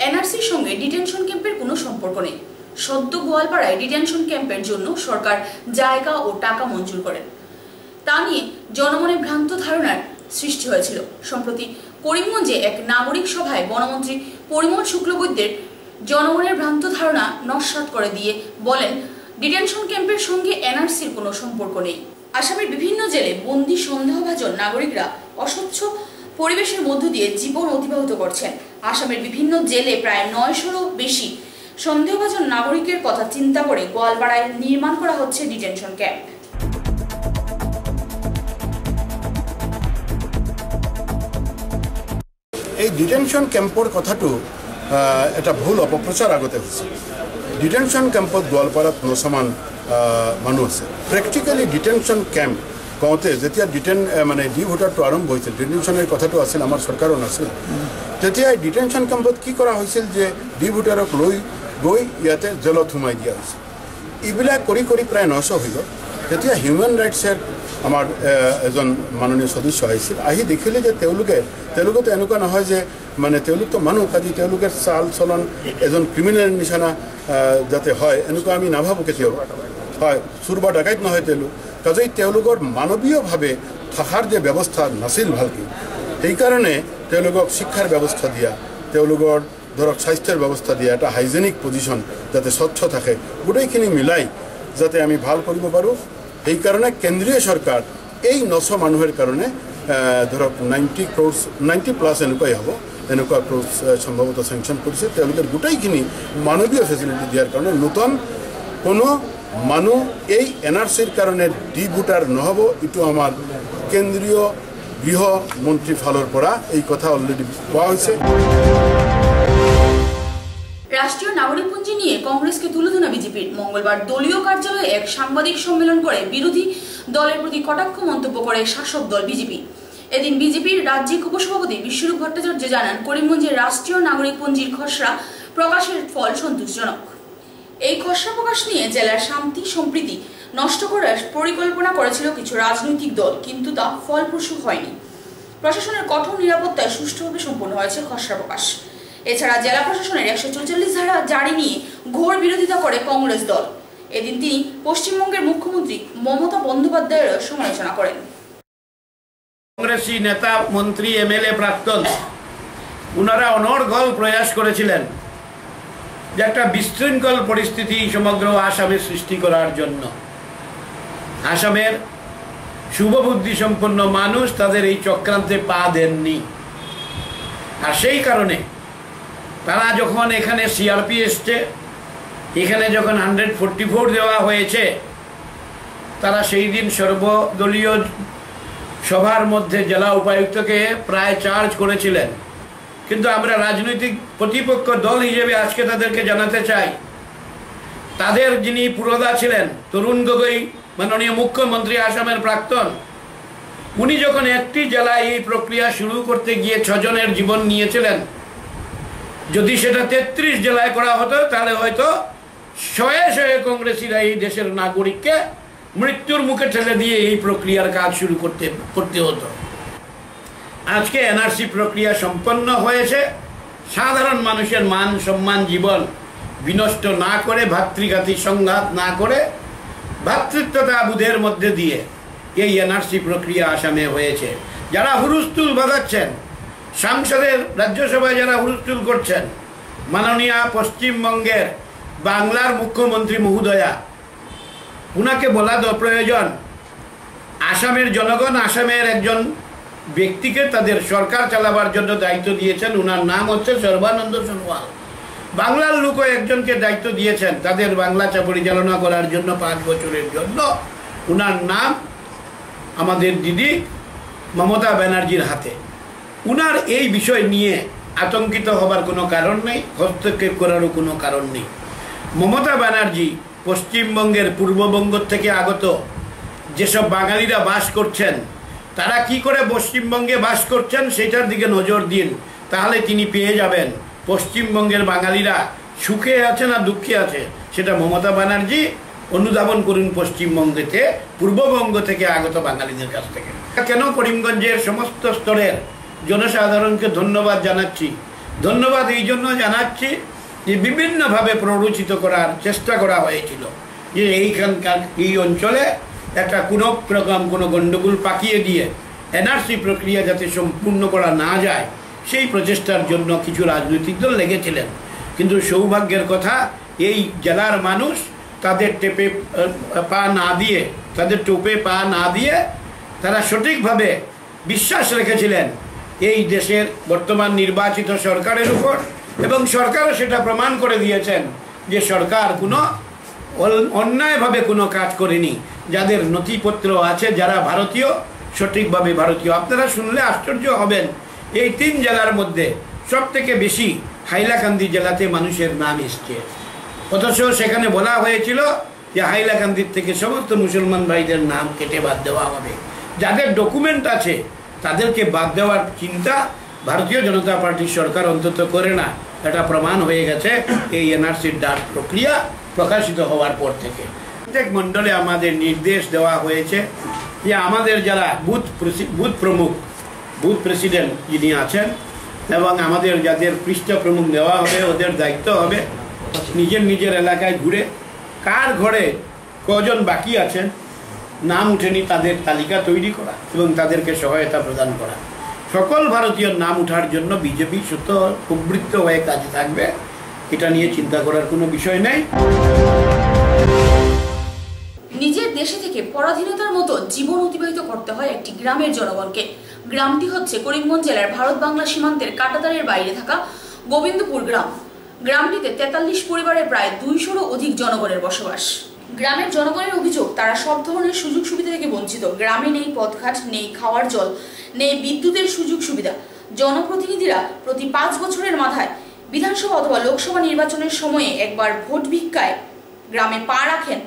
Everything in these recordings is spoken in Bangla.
এনআরসির সঙ্গে ডিটেনশন ক্যাম্পের কোনো সম্পর্ক নেই। সদ্য গোয়ালপাড়ায় ডিটেনশন ক্যাম্পের জন্য সরকার জায়গা ও টাকা মঞ্জুর করেন। তা নিয়ে জনমনে ভ্রান্ত ধারণার সৃষ্টি হয়েছিল। সম্প্রতি করিমগঞ্জে এক নাগরিক সভায় বনমন্ত্রী পরিমল শুক্লবৈদ্যের জনমনের ভ্রান্ত ধারণা নস্যাৎ করে দিয়ে বলেন, ডিটেনশন ক্যাম্পের সঙ্গে এনআরসির কোনো সম্পর্ক নেই। আসামের বিভিন্ন জেলে বন্দী সন্দেহভাজন নাগরিকরা অস্বচ্ছ পরিবেশের মধ্য দিয়ে জীবন অতিবাহিত করছেন। আসামের বিভিন্ন জেলে প্রায় 900-রও বেশি সন্দেহভাজন নাগরিকের কথা চিন্তা করে গোয়ালপাড়ায় নির্মাণ করা হচ্ছে ডিটেনশন ক্যাম্প। এই ডিটেনশন ক্যাম্পৰ কথাটো এটা ভুল অপপ্ৰচাৰ আগতে হৈছে। ডিটেনশন ক্যাম্পত গোৱালপাৰাত 900মান মানুহ আছে। প্ৰেক্টিকেলি ডিটেনশন ক্যাম্প কওঁতে যেতিয়া ডি ভোটাৰটো আৰম্ভ হৈছিল, ডিটেনশনৰ কথাটো আছিল, আমাৰ চৰকাৰো নাছিল, তেতিয়া ডিটেনশন ক্যাম্পত কি কৰা হৈছিল যে ডি ভোটাৰক লৈ গৈ ইয়াতে জেলত সোমাই দিয়া হৈছিল। এইবিলাক কৰি কৰি প্ৰায় 900 হৈ গ'ল। তেতিয়া হিউমেন ৰাইটছৰ আমাৰ এজন মাননীয় সদস্য আহিছিল, আহি দেখিলে যে তেওঁলোকেতো এনেকুৱা নহয় যে তেওঁলোকতো মানুহ, কাজি তেওঁলোকৰ চাল চলন এজন ক্ৰিমিনেল নিচিনা যাতে হয় এনেকুৱা আমি নাভাবোঁ কেতিয়াও। হয়, চোৰ বা ডাকাইত নহয় তেওঁলোক, কাজেই তেওঁলোকৰ মানৱীয়ভাৱে থকাৰ যে ব্যৱস্থা নাছিল ভালকৈ, সেইকাৰণে তেওঁলোকক শিক্ষাৰ ব্যৱস্থা দিয়া, তেওঁলোকৰ ধৰক স্বাস্থ্যৰ ব্যৱস্থা দিয়া, এটা হাইজেনিক পজিশ্যন যাতে স্বচ্ছ থাকে, গোটেইখিনি মিলাই যাতে আমি ভাল কৰিব পাৰোঁ, সেইকাৰণে কেন্দ্ৰীয় চৰকাৰ এই 900 মানুহৰ কাৰণে ধৰক 90+ এনেকুৱাই হ'ব, এনেকুৱা ক্ৰ'ৰ্ছ সম্ভৱতঃ চেংচন কৰিছে। তেওঁলোকে গোটেইখিনি মানৱীয় ফেচিলিটি দিয়াৰ কাৰণে নতুন কোনো মানুহ এই এনআৰচিৰ কাৰণে ডি ভোটাৰ নহ'ব। এইটো আমাৰ কেন্দ্ৰীয় গৃহমন্ত্ৰীৰ ফালৰ পৰা এই কথা অলৰেডি কোৱা হৈছে। রাষ্ট্রীয় নাগরিকপঞ্জি নিয়ে কংগ্রেসকে তুলোধনা বিজেপির। মঙ্গলবার দলীয় কার্যালয়ে এক সাংবাদিক সম্মেলন করে বিরোধী দলের প্রতি কটাক্ষ মন্তব্য করে শাসক দল বিজেপি। এদিন বিজেপির রাজ্যিক উপসভাপতি বিশ্বরূপ ভট্টাচার্য জানান, করিমগঞ্জের রাষ্ট্রীয় নাগরিকপঞ্জির খসড়া প্রকাশের ফল সন্তোষজনক। এই খসড়া প্রকাশ নিয়ে জেলার শান্তি সম্প্রীতি নষ্ট করার পরিকল্পনা করেছিল কিছু রাজনৈতিক দল, কিন্তু তা ফলপ্রসূ হয়নি। প্রশাসনের কঠোর নিরাপত্তায় সুষ্ঠুভাবে সম্পন্ন হয়েছে খসড়া প্রকাশ। এছাড়া জেলা প্রশাসনের 144 ধারা জারি নিয়ে ঘোর বিরোধিতা করে কংগ্রেস দল। এদিন তিনি পশ্চিমবঙ্গের মুখ্যমন্ত্রী মমতা বন্দ্যোপাধ্যায়ের সমালোচনা করেন। কংগ্রেসী নেতা, মন্ত্রী, এমএলএ প্রাক্তন ওনারা অনর্গল প্রয়াস করেছিলেন যে একটা বিশৃঙ্খল পরিস্থিতি সমগ্র আসামে সৃষ্টি করার জন্য। আসামের শুভবুদ্ধি সম্পন্ন মানুষ তাদের এই চক্রান্তে পা দেননি। আর সেই কারণে তারা যখন এখানে সিআরপি এসছে, এখানে যখন 144 দেওয়া হয়েছে, তারা সেই দিন সর্বদলীয় সভার মধ্যে জেলা উপায়ুক্তকে প্রায় চার্জ করেছিলেন। কিন্তু আমরা রাজনৈতিক প্রতিপক্ষ দল হিসেবে আজকে তাদেরকে জানাতে চাই, তাদের যিনি পুরোধা ছিলেন তরুণ গগৈ, মাননীয় মুখ্যমন্ত্রী আসামের প্রাক্তন, উনি যখন একটি জেলায় এই প্রক্রিয়া শুরু করতে গিয়ে 6 জনের জীবন নিয়েছিলেন, যদি সেটা 33 জেলায় করা হতো তাহলে হয়তো শয়ে শয়ে কংগ্রেসীরা এই দেশের নাগরিককে মৃত্যুর মুখে ঠেলে দিয়ে এই প্রক্রিয়ার কাজ শুরু করতে হতো। আজকে এনআরসি প্রক্রিয়া সম্পন্ন হয়েছে, সাধারণ মানুষের মান সম্মান জীবন বিনষ্ট না করে, ভাতৃঘাতী সংঘাত না করে, ভ্রাতৃত্বতাবোধের মধ্যে দিয়ে এই এনআরসি প্রক্রিয়া আসামে হয়েছে। যারা হুলস্থুল বাজাচ্ছেন, সংসদের রাজ্যসভায় যারা হুলস্থুল করছেন, মাননীয় পশ্চিমবঙ্গের বাংলার মুখ্যমন্ত্রী মহোদয়া, উনাকে বলা প্রয়োজন, আসামের জনগণ আসামের একজন ব্যক্তিকে তাদের সরকার চালাবার জন্য দায়িত্ব দিয়েছেন, উনার নাম হচ্ছে সর্বানন্দ সোনোয়াল। বাংলার লোকও একজনকে দায়িত্ব দিয়েছেন তাদের বাংলা পরিচালনা করার জন্য 5 বছরের জন্য, উনার নাম আমাদের দিদি মমতা ব্যানার্জির হাতে। উনার এই বিষয় নিয়ে আতঙ্কিত হবার কোনো কারণ নেই, হস্তক্ষেপ করারও কোনো কারণ নেই। মমতা ব্যানার্জি পশ্চিমবঙ্গের পূর্ববঙ্গ থেকে আগত যেসব বাঙালিরা বাস করছেন, তারা কি করে পশ্চিমবঙ্গে বাস করছেন সেটার দিকে নজর দিন, তাহলে তিনি পেয়ে যাবেন পশ্চিমবঙ্গের বাঙালিরা সুখে আছে না দুঃখে আছে সেটা মমতা ব্যানার্জি অনুধাবন করুন পশ্চিমবঙ্গেতে পূর্ববঙ্গ থেকে আগত বাঙালিদের কাছ থেকে। কেন করিমগঞ্জের সমস্ত স্তরের জনসাধারণকে ধন্যবাদ জানাচ্ছি ধন্যবাদ এই জন্য জানাচ্ছি যে বিভিন্নভাবে প্ররোচিত করার চেষ্টা করা হয়েছিল যে এইখানকার এই অঞ্চলে একটা কোনো রকম কোনো গণ্ডগোল পাকিয়ে দিয়ে এনআরসি প্রক্রিয়া যাতে সম্পূর্ণ করা না যায় সেই প্রচেষ্টার জন্য কিছু রাজনৈতিক দল লেগেছিলেন। কিন্তু সৌভাগ্যের কথা এই জেলার মানুষ তাদের টোপে পা না দিয়ে তারা সঠিকভাবে বিশ্বাস রেখেছিলেন এই দেশের বর্তমান নির্বাচিত সরকারের উপর, এবং সরকারও সেটা প্রমাণ করে দিয়েছেন যে সরকার কোনো অন্যায়ভাবে কোনো কাজ করেনি। যাদের নথিপত্র আছে, যারা ভারতীয়, সঠিকভাবে ভারতীয়। আপনারা শুনলে আশ্চর্য হবেন, এই 3 জেলার মধ্যে সবথেকে বেশি হাইলাকান্দি জেলাতে মানুষের নাম এসছে, অথচ সেখানে বলা হয়েছিল যে হাইলাকান্দির থেকে সমস্ত মুসলমান ভাইদের নাম কেটে বাদ দেওয়া হবে। যাদের ডকুমেন্ট আছে তাদেরকে বাদ দেওয়ার চিন্তা ভারতীয় জনতা পার্টির সরকার অন্তত করে না। এটা প্রমাণ হয়ে গেছে এই এনআরসির ডাক প্রক্রিয়া প্রকাশিত হওয়ার পর থেকে। প্রত্যেক মণ্ডলে আমাদের নির্দেশ দেওয়া হয়েছে যে আমাদের যারা বুথ প্রমুখ, বুথ প্রেসিডেন্ট যিনি আছেন, এবং আমাদের যাদের পৃষ্ঠ প্রমুখ দেওয়া হবে, ওদের দায়িত্ব হবে নিজের এলাকায় ঘুরে কার ঘরে কজন বাকি আছেন, নাম উঠেনি, তাদের তালিকা তৈরি করা এবং তাদেরকে সহায়তা প্রদান করা। সকল ভারতীয়র নাম ওঠার জন্য বিজেপি সত্য প্রবৃত্ত হয়ে কাজে থাকবে, এটা নিয়ে চিন্তা করার কোনো বিষয় নেই। নিজের দেশে থেকে পরাধীনতার মতো জীবন অতিবাহিত করতে হয় একটি গ্রামের জনগণকে। গ্রামটি হচ্ছে করিমগঞ্জ জেলার ভারত বাংলা সীমান্তের কাঁটাতারের বাইরে থাকা গোবিন্দপুর গ্রাম। গ্রামটিতে 43 পরিবারের প্রায় 200-রও অধিক জনগণের বসবাস। গ্রামের জনগণের অভিযোগ, তারা সব ধরনের সুযোগ সুবিধা থেকে বঞ্চিত। গ্রামে নেই পথঘাট, নেই খাওয়ার জল, নেই বিদ্যুতের সুযোগ সুবিধা। জনপ্রতিনিধিরা প্রতি 5 বছরের মাথায় বিধানসভা অথবা লোকসভা নির্বাচনের সময়ে একবার ভোট ভিক্ষায় গ্রামে পা রাখেন।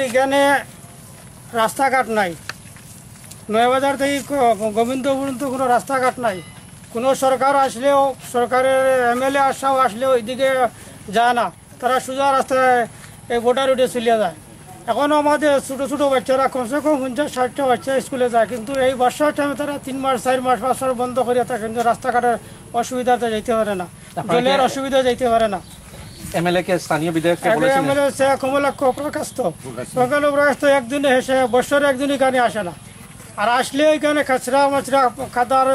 এখানে রাস্তাঘাট নাই, নয়াবাজার থেকে গোবিন্দপুর পর্যন্ত কোনো রাস্তাঘাট নাই। কোনো সরকার আসলেও, সরকারের এমএলএ আসলেও ওইদিকে যায় না, তারা সোজা রাস্তায় এই ভোটার উঠে চলে যায়। এখনও আমাদের ছোটো ছোটো বাচ্চারা কমসে কম 50-60টা বাচ্চা স্কুলে যায়, কিন্তু এই বর্ষার টাইমে তারা 3 মাস 4 মাস 5 মাস বন্ধ করে থাকে, কিন্তু রাস্তাঘাটের অসুবিধাতে যেতে পারে না, জলের অসুবিধা যেতে পারে না। এমএলএ কে স্থানীয় বিধায়ককে বলেছেন, এমএলএ সে কমলাক্ষ প্রকাশ তো একদিনে এসে বছরে একদিনই কানে আসে না। আর আসলে এখানে কাঁচরা মাছরা খাদার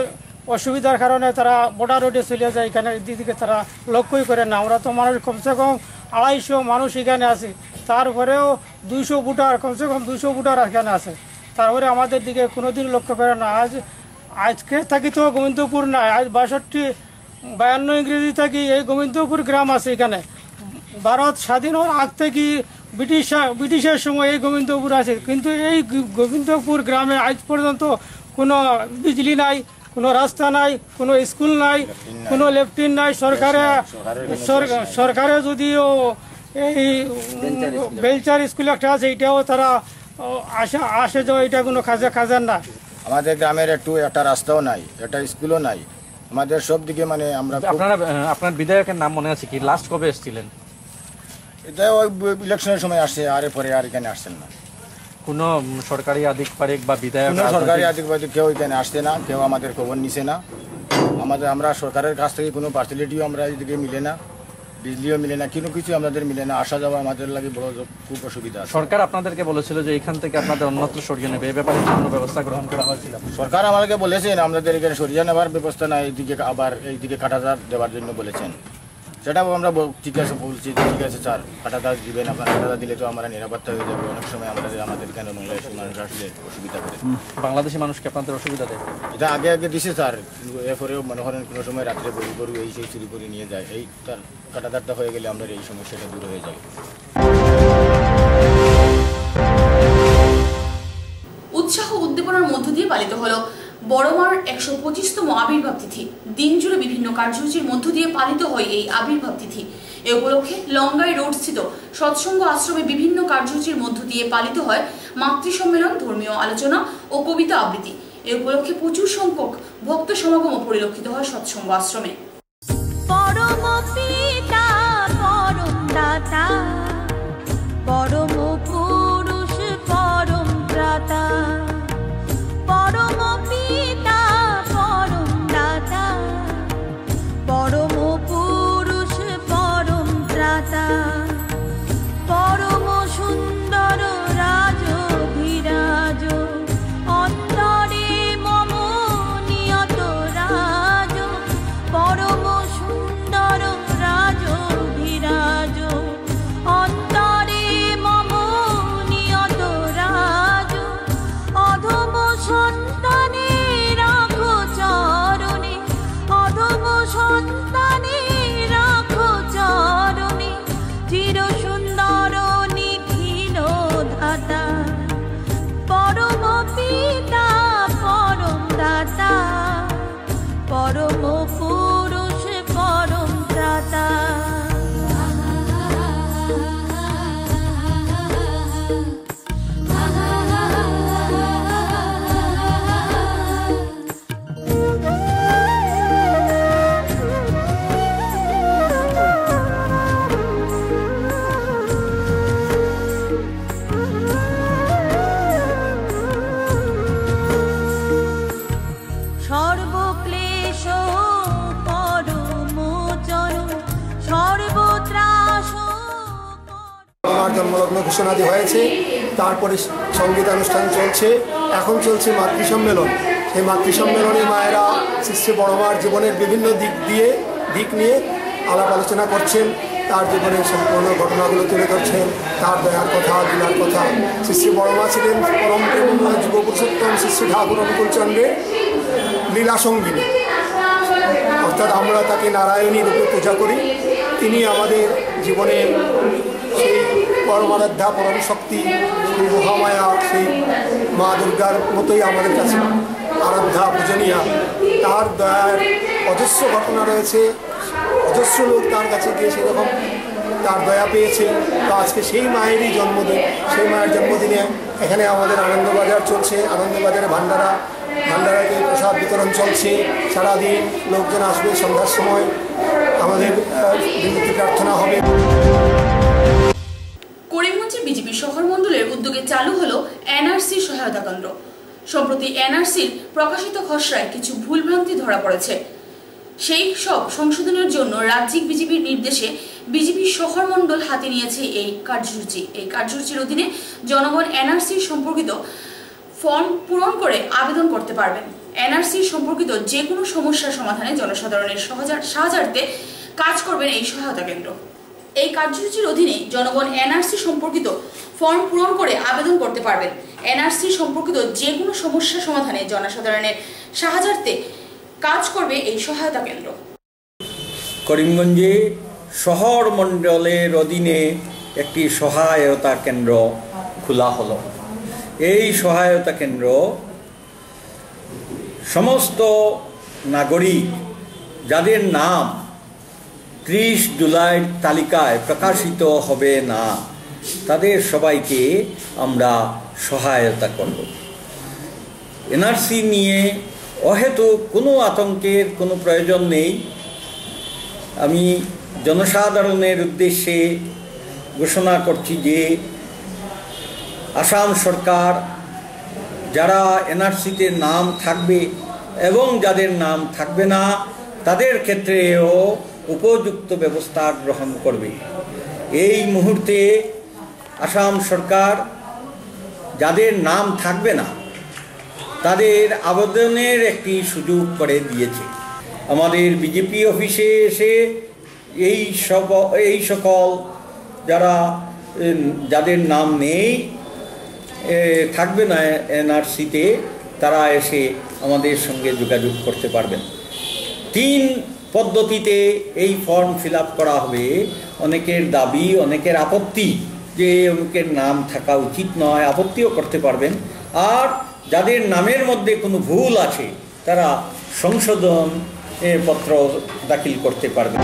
অসুবিধার কারণে তারা বোটা রোডে চলে যায়, এখানে দিদিকে তারা লক্ষ্যই করে না। আমরা তো মানুষ কমসে কম 250 মানুষ এখানে আছে, তারপরেও 200 ভোটার কমসে কম 200 ভোটার এখানে আছে, তারপরে আমাদের দিকে কোনোদিন লক্ষ্য করে না। আজকে থাকি তো গোবিন্দপুর না, আজ 52 ইংরেজি থাকি এই গোবিন্দপুর গ্রাম আছে এখানে। ভারত স্বাধীন হওয়ার আগ থেকে ব্রিটিশের সময় এই গোবিন্দপুর আছে, কিন্তু এই গোবিন্দপুর গ্রামে আজ পর্যন্ত কোনো বিজলি নাই, কোনো রাস্তা নাই, কোনো স্কুল নাই, কোনো লেফটিন নাই। সরকারে যদিও এই বেলচার স্কুল একটা আছে, এটাও তারা আসে যাও, এটা কোনো খাজার না। আমাদের গ্রামের একটা রাস্তাও নাই, একটা স্কুলও নাই, আমাদের সব দিকে মানে আমরা। আপনার বিধায়কের নাম মনে আছে কি? লাস্ট কবে এসেছিলেন? এটা ওই ইলেকশনের সময় আসছে, আর পরে আর এখানে আসছেন না। কোনো সরকারি আধিকারিক বা বিধায়ক? কোনো সরকারি আধিকারিক কেউ এখানে আসছে না, কেউ আমাদের খবর নিছে না। আমরা সরকারের কাছ থেকে কোনো ফ্যাসিলিটিও আমরা এদিকে মিলে না, বিজলিও মিলে না, কোনো কিছু আমাদের মিলে না। আসা যাওয়া আমাদের লাগে বড় খুব অসুবিধা। সরকার আপনাদেরকে বলেছিল যে এখান থেকে আপনাদের অন্যত্র সরিয়ে নেবে, এ ব্যাপারে কোনো ব্যবস্থা গ্রহণ করা হয়েছিল? সরকার আমাদেরকে বলেছেন আমাদের এখানে সরিয়ে নেওয়ার ব্যবস্থা নাই, এইদিকে আবার এইদিকে কাঁটাতার দেওয়ার জন্য বলেছেন। সেটাও আমরা ঠিক আছে বলছি, ঠিক আছে স্যার কাঁটাতার দিবেন, আপনার কাঁটাতার দিলে তো আমরা নিরাপত্তা হয়ে যাবে। অনেক সময় আমাদের এখানে বাংলাদেশের মানুষ আসলে অসুবিধা করে। বাংলাদেশি মানুষকে আপনাদের অসুবিধা দেয়? এটা আগে দিছে স্যার, কিন্তু এরপরেও মনে করেন কোনো সময় রাত্রে গরু এই সেই চুরি করে নিয়ে যায়। এই তার কাঁটাতারটা হয়ে গেলে আমাদের এই সমস্যাটা দূর হয়ে যায়। উৎসাহ উদ্দীপনার মধ্য দিয়ে পালিত হলো বড়মার 125তম আবির্ভাব তিথি। দিন জুড়ে বিভিন্ন কার্যসূচির মধ্য দিয়ে পালিত হয় এই আবির্ভাব তিথি। এ উপলক্ষে লঙ্গাই রোড স্থিত সৎসঙ্গ আশ্রমে বিভিন্ন কার্যসূচির মধ্য দিয়ে পালিত হয় মাতৃ সম্মেলন, ধর্মীয় আলোচনা ও কবিতা আবৃত্তি। এ উপলক্ষে প্রচুর সংখ্যক ভক্ত সমাগম পরিলক্ষিত হয় সৎসঙ্গ আশ্রমে। পরম পিতা পরম দাতা পরম পুরুষ পরম ত্রাতা, পরম পিতা পরম দাতা পরম পুরুষ পরম ত্রাতা, পরম সুন্দর রাজ ধীরাজ অন্তরে মম নিয়ত রাজ, পরম সুন্দর রাজ ধীরাজ অন্তরে মম নিয়ত রাজ, অধম সন্তানে রাখো চরণে, অধম সন্তানে রাখো চরণে, চির সুন্দর নিখিল ধাতা, পরম পিতা পরম দাতা পরম পুরুষ পরম ত্রাতা। সর্বক্লেশ পরমোচন সর্বত্রাস। আমার জন্মলগ্ন ঘোষণাদি হয়েছে, তারপরে সঙ্গীতানুষ্ঠান চলছে, এখন চলছে মাতৃ সম্মেলন। সেই মাতৃ সম্মেলনে মায়েরা শ্রী বড় মার জীবনের বিভিন্ন দিক নিয়ে আলাপ আলোচনা করছেন, তার জীবনের সম্পূর্ণ ঘটনাগুলো তুলে ধরছেন, তার দয়ার কথা, লীলার কথা। শ্রী বড় মা ছিলেন পরম প্রেমময় যুগ পুরুষোত্তম শ্রী ঠাকুর অনুকূলচন্দ্রের লীলা সঙ্গিনী, অর্থাৎ আমরা তাকে নারায়ণী রূপে পূজা করি। তিনি আমাদের জীবনের সেই পরমারাধ্যা পরম শক্তি, সেই মহামায়া, সেই মা দুর্গার মতোই আমাদের কাছে আরাধ্যা পূজনীয়া। তার দয়ার অজস্র ঘটনা রয়েছে, অজস্র লোক তার কাছে গিয়ে সেরকম তার দয়া পেয়েছে। তো আজকে সেই মায়েরই জন্মদিন, সেই মায়ের জন্মদিনে এখানে আমাদের আনন্দবাজার চলছে, আনন্দবাজারে ভান্ডারাকে প্রসাদ বিতরণ চলছে। সারাদিন লোকজন আসবে, সন্ধ্যার সময় আমাদের বিনতি প্রার্থনা হবে। করিমগঞ্জের বিজেপি শহর মণ্ডলের উদ্যোগে চালু হলো এনআরসি সহায়তা কেন্দ্র। সম্প্রতি এনআরসির প্রকাশিত খসড়ায় কিছু ভুলভ্রান্তি ধরা পড়েছে। সেই সব সংশোধনের জন্য রাজ্যিক বিজেপির নির্দেশে বিজেপি শহর মণ্ডল হাতে নিয়েছে এই কার্যসূচি। এই কার্যসূচির অধীনে জনগণ এনআরসি সম্পর্কিত ফর্ম পূরণ করে আবেদন করতে পারবেন। এনআরসি সম্পর্কিত যে কোনো সমস্যার সমাধানে জনসাধারণের সাহায্যার্থে কাজ করবেন এই সহায়তা কেন্দ্র। এই কার্যসূচির অধীনে জনগণ এনআরসি সম্পর্কিত ফর্ম পূরণ করে আবেদন করতে পারবেন। এনআরসি সম্পর্কিত যে কোনো সমস্যা সমাধানে জনসাধারণের সাহায্যার্থে কাজ করবে এই সহায়তা কেন্দ্র। করিমগঞ্জে শহর মণ্ডলের অধীনে একটি সহায়তা কেন্দ্র খোলা হলো। এই সহায়তা কেন্দ্র সমস্ত নাগরিক যাদের নাম 30 জুলাইয়ের তালিকায় প্রকাশিত হবে না, তাদের সবাইকে আমরা সহায়তা করব। এনআরসি নিয়ে অহেতুক কোনো আতঙ্কের কোনো প্রয়োজন নেই। আমি জনসাধারণের উদ্দেশ্যে ঘোষণা করছি যে আসাম সরকার যারা এনআরসিতে নাম থাকবে এবং যাদের নাম থাকবে না তাদের ক্ষেত্রেও উপযুক্ত ব্যবস্থা গ্রহণ করবে। এই মুহূর্তে আসাম সরকার যাদের নাম থাকবে না তাদের আবেদনের একটি সুযোগ করে দিয়েছে। আমাদের বিজেপি অফিসে এসে এই সকল যাদের নাম নেই থাকবে না এনআরসিতে, তারা এসে আমাদের সঙ্গে যোগাযোগ করতে পারবেন। 3 পদ্ধতিতে এই ফর্ম ফিল আপ করা হবে। অনেকের দাবি, অনেকের আপত্তি যে অনেকের নাম থাকা উচিত নয়, আপত্তিও করতে পারবেন। আর যাদের নামের মধ্যে কোনো ভুল আছে তারা সংশোধন পত্র দাখিল করতে পারবেন।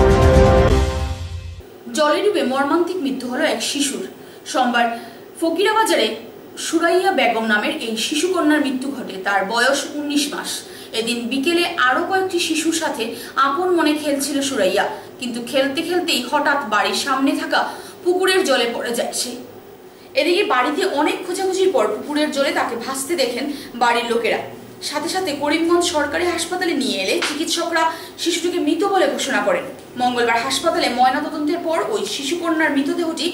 জলে ডুবে মর্মান্তিক মৃত্যু হলো এক শিশুর। সোমবার ফকিরাবাজারে সুরাইয়া বেগম নামের এই শিশু কন্যার মৃত্যু ঘটে। তার বয়স 19 মাস। এদিন বিকেলে আরো কয়েকটি শিশুর সাথে আপন মনে খেলছিল সুরাইয়া, কিন্তু খেলতে খেলতেই হঠাৎ বাড়ির সামনে থাকা পুকুরের জলে পড়ে যায় সে। এদিকে বাড়িতে অনেক খোঁজাখুঁজির পর পুকুরের জলে তাকে ভাসতে দেখেন বাড়ির লোকেরা। সাথে সাথে করিমগঞ্জ সরকারি হাসপাতালে নিয়ে এলে চিকিৎসকরা শিশুটিকে মৃত বলে ঘোষণা করেন। মঙ্গলবার হাসপাতালে ময়নাতদন্তের পর ওই শিশুকন্যার মৃতদেহটি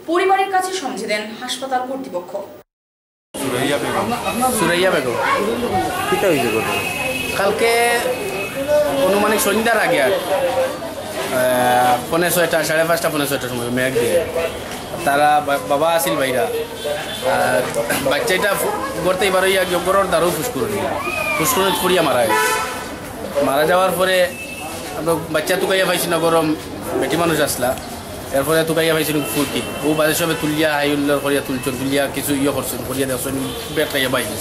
পরিবারের কাছে সমঝে দেন হাসপাতাল কর্তৃপক্ষ। সুরাইয়া বেগম কিটা হয়েছে কালকে অনুমানিক সন্ধ্যার আগে আর 5:30 5:30 5:30 সময় মেঘ দিয়ে তারা বাবা আসিল বাইরা বাচ্চাটা গড়তে এবার গড়র দ্বারও ফুসকুর ফুরিয়া মারা যাওয়ার পরে আমরা বাচ্চা তুকাইয়া পাইছি না, গরম বেটি মানুষ আসলা, এরপরে তুকাইয়া পাইছিল ফুরকি ও বাজে সবে তুলিয়া হাইউল্লার করিয়া তুলছেন, তুলিয়া কিছু করছেন করিয়া দেখছেন বেট খাইয়া পাইছে।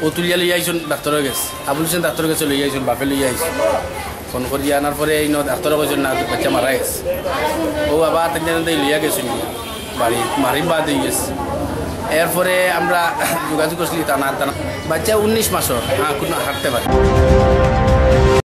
ও তুলিয়া লইয়া আইসন ডাক্তারের গেছে, আবুল হোসেন ডাক্তারের কাছে লইয়া আইসন, বাপে লইয়া আইসন। ফোন করিয়া আনার পরে এই ডাক্তারের কাছে না বাচ্চা মারা গেছে। ও আবার তেন লইয়া গেছেন বাড়ি মারি বাদ হয়ে গেছে। এরপরে আমরা যোগাযোগ করছিলি টানা বাচ্চা 19 মাসের, কোনো হাঁটতে পারে।